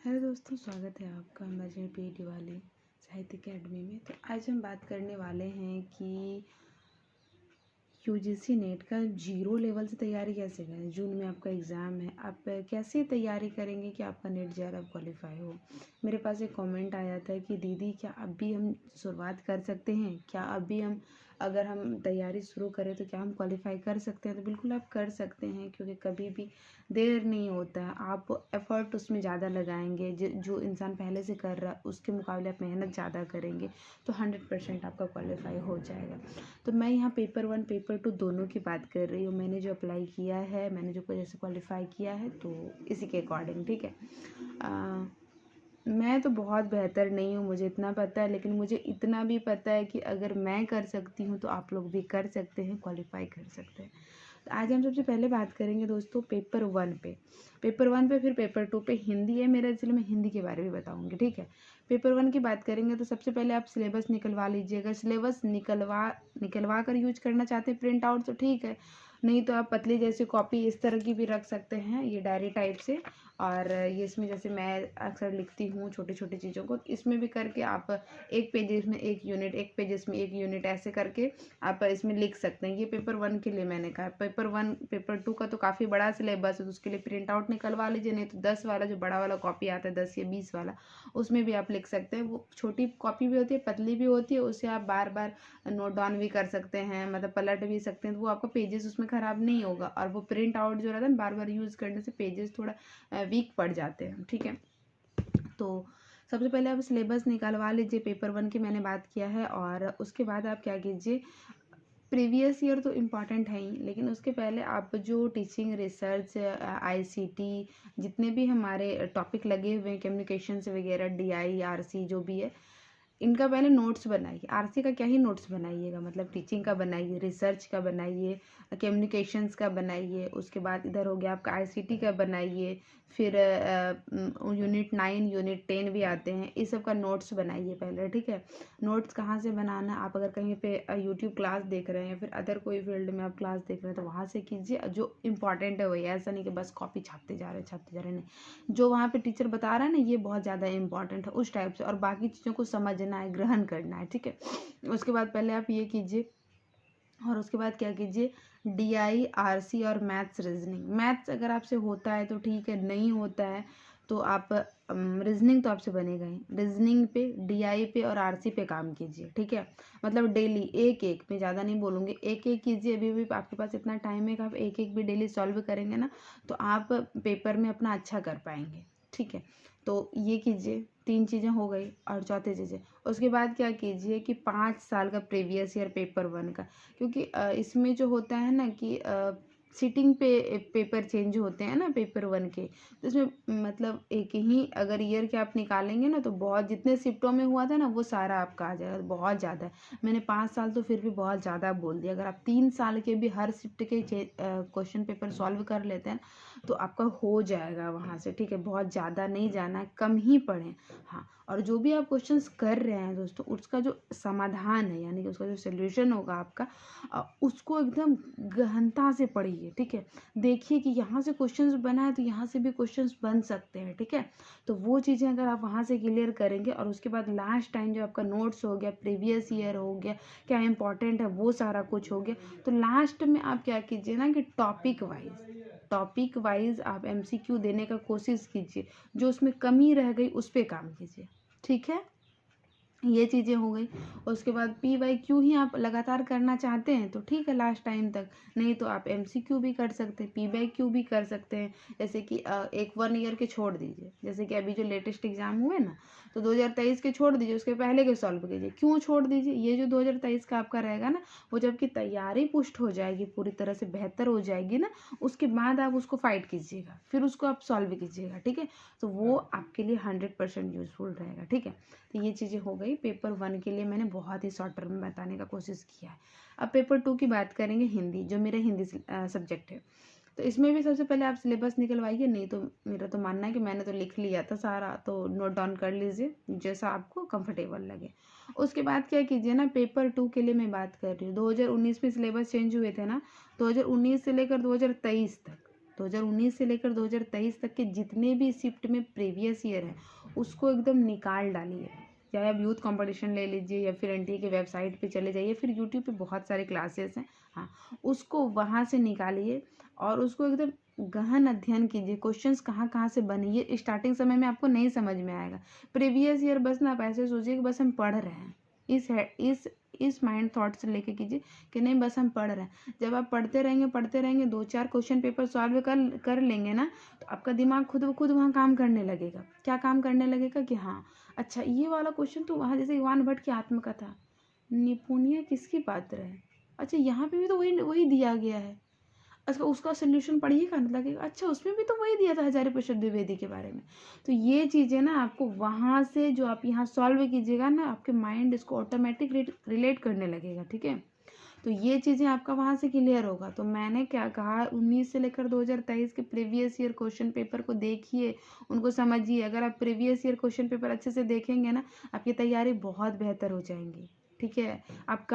Hello दोस्तों, स्वागत है आपका इमेजिनरी पीईटी वाली साहित्य अकेडमी में। तो आज हम बात करने वाले हैं कि यूजीसी नेट का 0 लेवल से तैयारी कैसे करें। जून में आपका एग्ज़ाम है, आप कैसे तैयारी करेंगे कि आपका नेट जे आर एफ क्वालिफाई हो। मेरे पास एक कमेंट आया था कि दीदी क्या अभी हम शुरुआत कर सकते हैं, क्या अभी हम अगर हम तैयारी शुरू करें तो क्या हम क्वालिफाई कर सकते हैं। तो बिल्कुल आप कर सकते हैं, क्योंकि कभी भी देर नहीं होता है। आप एफ़र्ट उसमें ज़्यादा लगाएंगे, जो इंसान पहले से कर रहा है उसके मुकाबले आप मेहनत ज़्यादा करेंगे तो 100% आपका क्वालिफाई हो जाएगा। तो मैं यहाँ पेपर 1 पेपर 2 दोनों की बात कर रही हूँ। मैंने जो अप्लाई किया है, मैंने जो जैसे क्वालिफाई किया है, तो इसी के अकॉर्डिंग ठीक है। मैं तो बहुत बेहतर नहीं हूँ, मुझे इतना पता है, लेकिन मुझे इतना भी पता है कि अगर मैं कर सकती हूँ तो आप लोग भी कर सकते हैं, क्वालिफाई कर सकते हैं। तो आज हम सबसे पहले बात करेंगे दोस्तों पेपर 1 पे। पेपर 1 पे, फिर पेपर 2 पे हिंदी है मेरा, इसलिए मैं हिंदी के बारे में बताऊँगी, ठीक है। पेपर 1 की बात करेंगे तो सबसे पहले आप सिलेबस निकलवा लीजिए। अगर सिलेबस निकलवा कर यूज करना चाहते हैं प्रिंट आउट तो ठीक है, नहीं तो आप पतली जैसी कॉपी इस तरह की भी रख सकते हैं, ये डायरी टाइप से। और ये इसमें जैसे मैं अक्सर लिखती हूँ छोटी छोटी चीज़ों को, इसमें भी करके आप एक पेजेस में एक यूनिट, एक पेजेस में एक यूनिट ऐसे करके आप इसमें लिख सकते हैं। ये पेपर 1 के लिए मैंने कहा। पेपर 1 पेपर 2 का तो काफ़ी बड़ा सिलेबस है, तो उसके लिए प्रिंट आउट निकलवा लीजिए, नहीं तो 10 वाला जो बड़ा वाला कॉपी आता है 10 या 20 वाला, उसमें भी आप लिख सकते हैं। वो छोटी कॉपी भी होती है, पतली भी होती है, उससे आप बार बार नोट डाउन भी कर सकते हैं, मतलब पलट भी सकते हैं, तो वो आपका पेजेस उसमें ख़राब नहीं होगा। और वो प्रिंट आउट जो रहता है बार बार यूज़ करने से पेजेस थोड़ा वीक पड़ जाते हैं, ठीक है। तो सबसे पहले आप सिलेबस निकलवा लीजिए, पेपर 1 की मैंने बात किया है। और उसके बाद आप क्या कीजिए, प्रीवियस ईयर तो इम्पॉर्टेंट है ही, लेकिन उसके पहले आप जो टीचिंग, रिसर्च, आईसीटी, जितने भी हमारे टॉपिक लगे हुए हैं, कम्युनिकेशंस वगैरह, डीआई, आरसी जो भी है, इनका पहले नोट्स बनाइए। आरसी का क्या ही नोट्स बनाइएगा, मतलब टीचिंग का बनाइए, रिसर्च का बनाइए, कम्युनिकेशंस का बनाइए। उसके बाद इधर हो गया आपका आईसीटी का बनाइए। फिर यूनिट 9 यूनिट 10 भी आते हैं, इस सब का नोट्स बनाइए पहले, ठीक है। नोट्स कहाँ से बनाना, आप अगर कहीं पे यूट्यूब क्लास देख रहे हैं या फिर अदर कोई फील्ड में आप क्लास देख रहे हैं तो वहाँ से कीजिए। जो इंपॉर्टेंट है वही, ऐसा नहीं कि बस कॉपी छापते जा रहे हैं, नहीं। जो वहाँ पे टीचर बता रहा है ना, ये बहुत ज़्यादा इंपॉर्टेंट है, उस टाइप से। और बाकी चीज़ों को समझना है, ग्रहण करना है, ठीक है। उसके बाद पहले आप ये कीजिए, और उसके बाद क्या कीजिए, डीआई, आरसी और मैथ्स, रीजनिंग। मैथ्स अगर आपसे होता है तो ठीक है, नहीं होता है तो आप रीजनिंग तो आपसे बनेगा ही। रीजनिंग पे, डीआई पे और आरसी पे काम कीजिए, ठीक है। मतलब डेली एक एक, मैं ज़्यादा नहीं बोलूँगी, एक एक कीजिए। अभी भी आपके पास इतना टाइम है कि आप एक एक भी डेली सॉल्व करेंगे ना, तो आप पेपर में अपना अच्छा कर पाएंगे, ठीक है। तो ये कीजिए, 3 चीज़ें हो गई। और चौथी चीज़ें, उसके बाद क्या कीजिए कि 5 साल का प्रीवियस ईयर पेपर 1 का, क्योंकि इसमें जो होता है ना कि सीटिंग पे पेपर चेंज होते हैं ना पेपर 1 के, तो इसमें मतलब एक ही अगर ईयर के आप निकालेंगे ना, तो बहुत जितने शिफ्टों में हुआ था ना वो सारा आपका आ जाएगा, बहुत ज़्यादा है। मैंने 5 साल तो फिर भी बहुत ज़्यादा बोल दिया। अगर आप 3 साल के भी हर शिफ्ट के क्वेश्चन पेपर सॉल्व कर लेते हैं तो आपका हो जाएगा वहाँ से, ठीक है। बहुत ज़्यादा नहीं जाना है, कम ही पढ़ें, हाँ। और जो भी आप क्वेश्चंस कर रहे हैं दोस्तों, उसका जो समाधान है, यानी कि उसका जो सोल्यूशन होगा आपका, उसको एकदम गहनता से पढ़िए, ठीक है। देखिए कि यहाँ से क्वेश्चंस बना है तो यहाँ से भी क्वेश्चंस बन सकते हैं, ठीक है। तो वो चीज़ें अगर आप वहाँ से क्लियर करेंगे, और उसके बाद लास्ट टाइम जो आपका नोट्स हो गया, प्रीवियस ईयर हो गया, क्या इंपॉर्टेंट है वो सारा कुछ हो गया, तो लास्ट में आप क्या कीजिए ना कि टॉपिक वाइज आप एमसीक्यू देने का कोशिश कीजिए। जो उसमें कमी रह गई उस पर काम कीजिए, ठीक है। ये चीज़ें हो गई। उसके बाद पी वाई क्यू ही आप लगातार करना चाहते हैं तो ठीक है लास्ट टाइम तक, नहीं तो आप एमसीक्यू भी कर सकते हैं, पी वाई क्यू भी कर सकते हैं। जैसे कि एक 1 ईयर के छोड़ दीजिए, जैसे कि अभी जो लेटेस्ट एग्जाम हुए ना, तो 2023 के छोड़ दीजिए, उसके पहले के सॉल्व कीजिए। क्यों छोड़ दीजिए, ये जो 2023 का आपका रहेगा ना, वो जबकि तैयारी पुष्ट हो जाएगी, पूरी तरह से बेहतर हो जाएगी ना, उसके बाद आप उसको फाइट कीजिएगा, फिर उसको आप सॉल्व कीजिएगा, ठीक है। तो वो आपके लिए 100% यूजफुल रहेगा, ठीक है। तो ये चीज़ें हो गई। पेपर 1 के लिए मैंने बहुत ही शॉर्ट टर्म में बताने का कोशिश किया है। अब पेपर 2 की बात करेंगे, हिंदी, जो मेरा हिंदी सब्जेक्ट है। तो इसमें भी सबसे पहले आप सिलेबस निकलवाइए, नहीं तो मेरा तो मानना है कि मैंने तो लिख लिया था सारा, तो नोट डाउन कर लीजिए जैसा आपको कंफर्टेबल लगे। उसके बाद क्या कीजिए ना, पेपर 2 के लिए मैं बात कर रही हूँ, 2019 में सिलेबस चेंज हुए थे ना, 2019 से लेकर 2023 तक, 2019 से लेकर 2023 तक के जितने भी शिफ्ट में प्रीवियस ईयर है उसको एकदम निकाल डालिए। चाहे आप यूथ कंपटीशन ले लीजिए या फिर एनटीए की वेबसाइट पे चले जाइए, फिर यूट्यूब पे बहुत सारे क्लासेस हैं, हाँ उसको वहाँ से निकालिए और उसको एकदम गहन अध्ययन कीजिए। क्वेश्चंस कहाँ कहाँ से बने, ये स्टार्टिंग समय में आपको नहीं समझ में आएगा। प्रीवियस ईयर बस ना आप ऐसे सोचिए कि बस हम पढ़ रहे हैं, इस माइंड थॉट से लेके कीजिए कि नहीं बस हम पढ़ रहे हैं। जब आप पढ़ते रहेंगे 2-4 क्वेश्चन पेपर सॉल्व कर लेंगे ना, तो आपका दिमाग खुद ब खुद वहाँ काम करने लगेगा। क्या काम करने लगेगा कि हाँ अच्छा ये वाला क्वेश्चन तो वहाँ, जैसे इवान भट्ट की आत्मकथा, निपुणिया किसकी पात्र है, अच्छा यहाँ पे भी तो वही वही दिया गया है, अच्छा उसका सोल्यूशन पढ़िएगा ना, लगेगा अच्छा उसमें भी तो वही दिया था हजारीप्रसाद द्विवेदी के बारे में। तो ये चीज़ें ना आपको वहाँ से जो आप यहाँ सॉल्व कीजिएगा ना, आपके माइंड इसको ऑटोमेटिक रिलेट करने लगेगा, ठीक है। तो ये चीज़ें आपका वहाँ से क्लियर होगा। तो मैंने क्या कहा, 19 से लेकर 2023 के प्रीवियस ईयर क्वेश्चन पेपर को देखिए, उनको समझिए। अगर आप प्रीवियस ईयर क्वेश्चन पेपर अच्छे से देखेंगे ना, आपकी तैयारी बहुत बेहतर हो जाएंगी, ठीक है। आप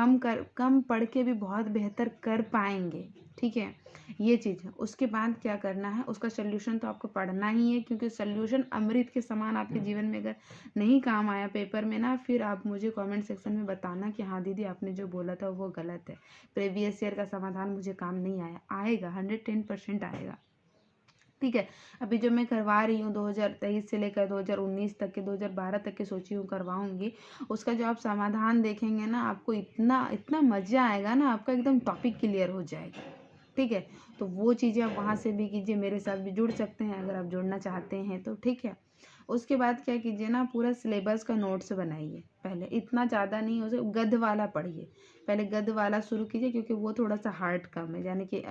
कम पढ़ के भी बहुत बेहतर कर पाएंगे, ठीक है। ये चीज़ है। उसके बाद क्या करना है, उसका सोल्यूशन तो आपको पढ़ना ही है, क्योंकि सोल्यूशन अमृत के समान आपके जीवन में अगर नहीं काम आया पेपर में ना, फिर आप मुझे कमेंट सेक्शन में बताना कि हाँ दीदी आपने जो बोला था वो गलत है, प्रीवियस ईयर का समाधान मुझे काम नहीं आया। आएगा, 110% आएगा, ठीक है। अभी जो मैं करवा रही हूँ 2023 से लेकर 2019 तक के, 2012 तक के सोची हूँ करवाऊँगी, उसका जो आप समाधान देखेंगे ना, आपको इतना इतना मज़ा आएगा ना, आपका एकदम टॉपिक क्लियर हो जाएगा, ठीक है। तो वो चीज़ें आप वहाँ से भी कीजिए, मेरे साथ भी जुड़ सकते हैं अगर आप जुड़ना चाहते हैं तो, ठीक है। उसके बाद क्या कीजिए ना, पूरा सिलेबस का नोट्स बनाइए। पहले इतना ज़्यादा नहीं, उसे गद्य वाला पढ़िए, पहले गद्य वाला शुरू कीजिए, क्योंकि वो थोड़ा सा हार्ड कम है। यानी कि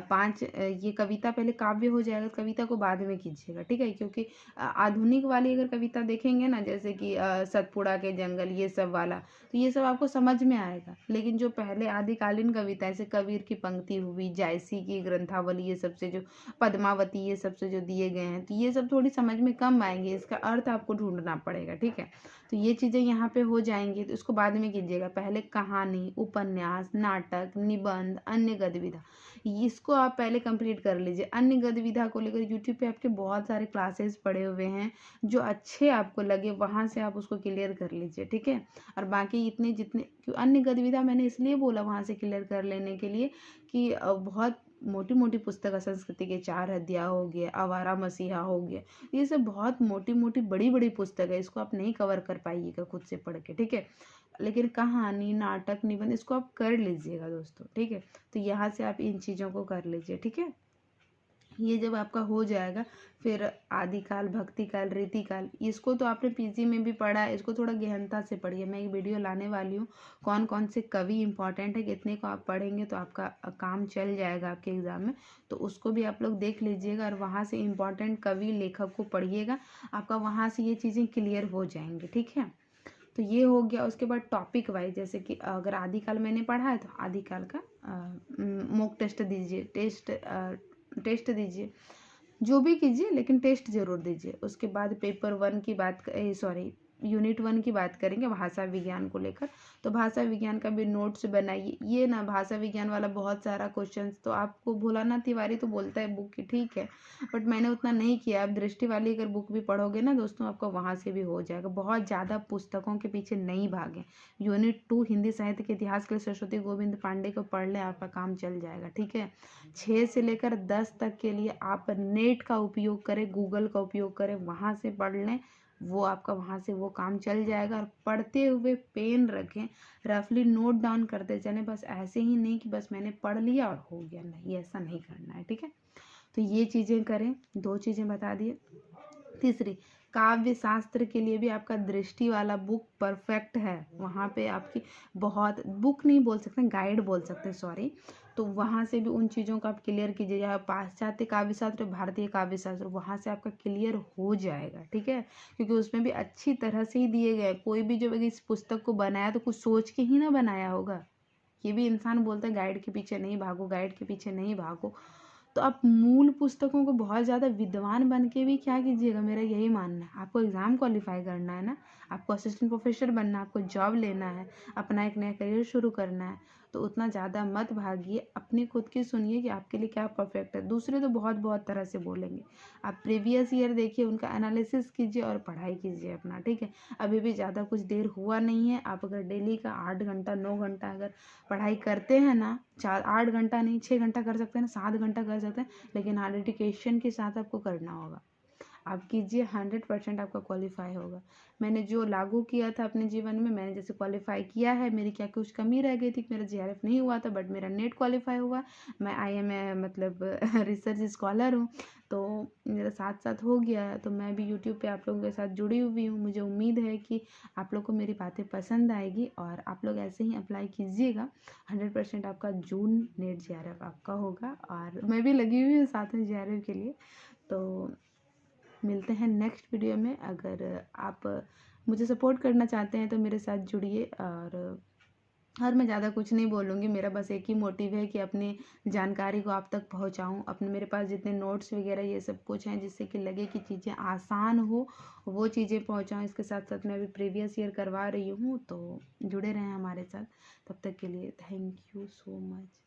5 ये कविता पहले काव्य हो जाएगा, कविता को बाद में कीजिएगा, ठीक है। क्योंकि आधुनिक वाली अगर कविता देखेंगे ना, जैसे कि सतपुड़ा के जंगल, ये सब वाला, तो ये सब आपको समझ में आएगा। लेकिन जो पहले आदिकालीन कविता, जैसे कबीर की पंक्ति हुई, जायसी की ग्रंथावली, ये सबसे जो पद्मावती, ये सबसे जो दिए गए हैं, तो ये सब थोड़ी समझ में कम आएंगे, इसका अर्थ आपको ढूंढना पड़ेगा, ठीक है। तो ये चीज़ें यहाँ पे हो जाएंगी, तो इसको बाद में कीजिएगा। पहले कहानी, उपन्यास, नाटक, निबंध, अन्य गतिविधा, इसको आप पहले कंप्लीट कर लीजिए। अन्य गतिविधा को लेकर यूट्यूब पे आपके बहुत सारे क्लासेस पड़े हुए हैं, जो अच्छे आपको लगे वहाँ से आप उसको क्लियर कर लीजिए, ठीक है। और बाकी इतने जितने अन्य गतिविधा मैंने इसलिए बोला वहाँ से क्लियर कर लेने के लिए कि बहुत मोटी मोटी पुस्तक है, संस्कृति के 4 अध्याय हो गए, आवारा मसीहा हो गया, ये सब बहुत मोटी मोटी बड़ी बड़ी पुस्तक है, इसको आप नहीं कवर कर पाइएगा खुद से पढ़ के, ठीक है। लेकिन कहानी, नाटक, निबंध, इसको आप कर लीजिएगा दोस्तों, ठीक है। तो यहाँ से आप इन चीज़ों को कर लीजिए, ठीक है। ये जब आपका हो जाएगा, फिर आदिकाल, भक्तिकाल, रीतिकाल, इसको तो आपने पीजी में भी पढ़ा है, इसको थोड़ा गहनता से पढ़िए। मैं एक वीडियो लाने वाली हूँ, कौन कौन से कवि इंपॉर्टेंट है, कितने को आप पढ़ेंगे तो आपका काम चल जाएगा आपके एग्जाम में। तो उसको भी आप लोग देख लीजिएगा और वहाँ से इम्पॉर्टेंट कवि, लेखक को पढ़िएगा, आपका वहाँ से ये चीज़ें क्लियर हो जाएंगी, ठीक है। तो ये हो गया। उसके बाद टॉपिक वाइज, जैसे कि अगर आदिकाल मैंने पढ़ा है तो आदिकाल का मॉक टेस्ट दीजिए, टेस्ट दीजिए, जो भी कीजिए लेकिन टेस्ट जरूर दीजिए। उसके बाद पेपर 1 की बात, सॉरी यूनिट 1 की बात करेंगे भाषा विज्ञान को लेकर, तो भाषा विज्ञान का भी नोट्स बनाइए। ये ना भाषा विज्ञान वाला बहुत सारा क्वेश्चंस, तो आपको भोलानाथ तिवारी तो बोलता है बुक की, ठीक है, बट मैंने उतना नहीं किया। आप दृष्टि वाली अगर बुक भी पढ़ोगे ना दोस्तों, आपको वहाँ से भी हो जाएगा। बहुत ज़्यादा पुस्तकों के पीछे नहीं भागें। यूनिट 2 हिंदी साहित्य के इतिहास के लिए सरस्वती गोविंद पांडे को पढ़ लें, आपका काम चल जाएगा, ठीक है। 6 से लेकर 10 तक के लिए आप नेट का उपयोग करें, गूगल का उपयोग करें, वहाँ से पढ़ लें, वो आपका वहाँ से वो काम चल जाएगा। और पढ़ते हुए पेन रखें, रफली नोट डाउन करते चलें, बस ऐसे ही नहीं कि बस मैंने पढ़ लिया और हो गया, नहीं, ऐसा नहीं करना है, ठीक है। तो ये चीज़ें करें, 2 चीज़ें बता दिए। तीसरी, काव्य शास्त्र के लिए भी आपका दृष्टि वाला बुक परफेक्ट है। वहाँ पे आपकी बहुत, बुक नहीं बोल सकते, गाइड बोल सकते हैं, सॉरी। तो वहाँ से भी उन चीज़ों को आप क्लियर कीजिए, या पाश्चात्य काव्य शास्त्र, भारतीय काव्य शास्त्र, वहाँ से आपका क्लियर हो जाएगा, ठीक है। क्योंकि उसमें भी अच्छी तरह से ही दिए गए। कोई भी जो इस पुस्तक को बनाया तो कुछ सोच के ही ना बनाया होगा। ये भी इंसान बोलता है गाइड के पीछे नहीं भागो, गाइड के पीछे नहीं भागो। तो आप मूल पुस्तकों को बहुत ज़्यादा विद्वान बन के भी क्या कीजिएगा, मेरा यही मानना है। आपको एग्ज़ाम क्वालिफाई करना है ना, आपको असिस्टेंट प्रोफेसर बनना है, आपको जॉब लेना है, अपना एक नया करियर शुरू करना है, तो उतना ज़्यादा मत भागिए, अपनी खुद की सुनिए कि आपके लिए क्या परफेक्ट है। दूसरे तो बहुत बहुत तरह से बोलेंगे, आप प्रीवियस ईयर देखिए, उनका एनालिसिस कीजिए और पढ़ाई कीजिए अपना, ठीक है। अभी भी ज़्यादा कुछ देर हुआ नहीं है, आप अगर डेली का 8 घंटा 9 घंटा अगर पढ़ाई करते हैं ना, 8 घंटा नहीं 6 घंटा कर सकते हैं ना, 7 घंटा कर सकते हैं, लेकिन हाँ डेडिकेशन के साथ आपको करना होगा। आप कीजिए, 100% आपका क्वालिफाई होगा। मैंने जो लागू किया था अपने जीवन में, मैंने जैसे क्वालिफाई किया है, मेरी क्या कुछ कमी रह गई थी, मेरा जीआरएफ नहीं हुआ था बट मेरा नेट क्वालिफाई हुआ। मैं IM मतलब रिसर्च स्कॉलर हूँ, तो मेरा साथ साथ हो गया है। तो मैं भी यूट्यूब पे आप लोगों के साथ जुड़ी हुई हूँ। मुझे उम्मीद है कि आप लोग को मेरी बातें पसंद आएगी और आप लोग ऐसे ही अप्लाई कीजिएगा। 100% आपका जून नेट जीआरएफ आपका होगा और मैं भी लगी हुई हूँ साथ में जीआरएफ के लिए। तो मिलते हैं नेक्स्ट वीडियो में। अगर आप मुझे सपोर्ट करना चाहते हैं तो मेरे साथ जुड़िए। और मैं ज़्यादा कुछ नहीं बोलूँगी, मेरा बस एक ही मोटिव है कि अपनी जानकारी को आप तक पहुँचाऊँ। अपने मेरे पास जितने नोट्स वगैरह ये सब कुछ हैं, जिससे कि लगे कि चीज़ें आसान हो, वो चीज़ें पहुँचाऊँ। इसके साथ साथ मैं अभी प्रीवियस ईयर करवा रही हूँ, तो जुड़े रहें हमारे साथ। तब तक के लिए थैंक यू सो मच।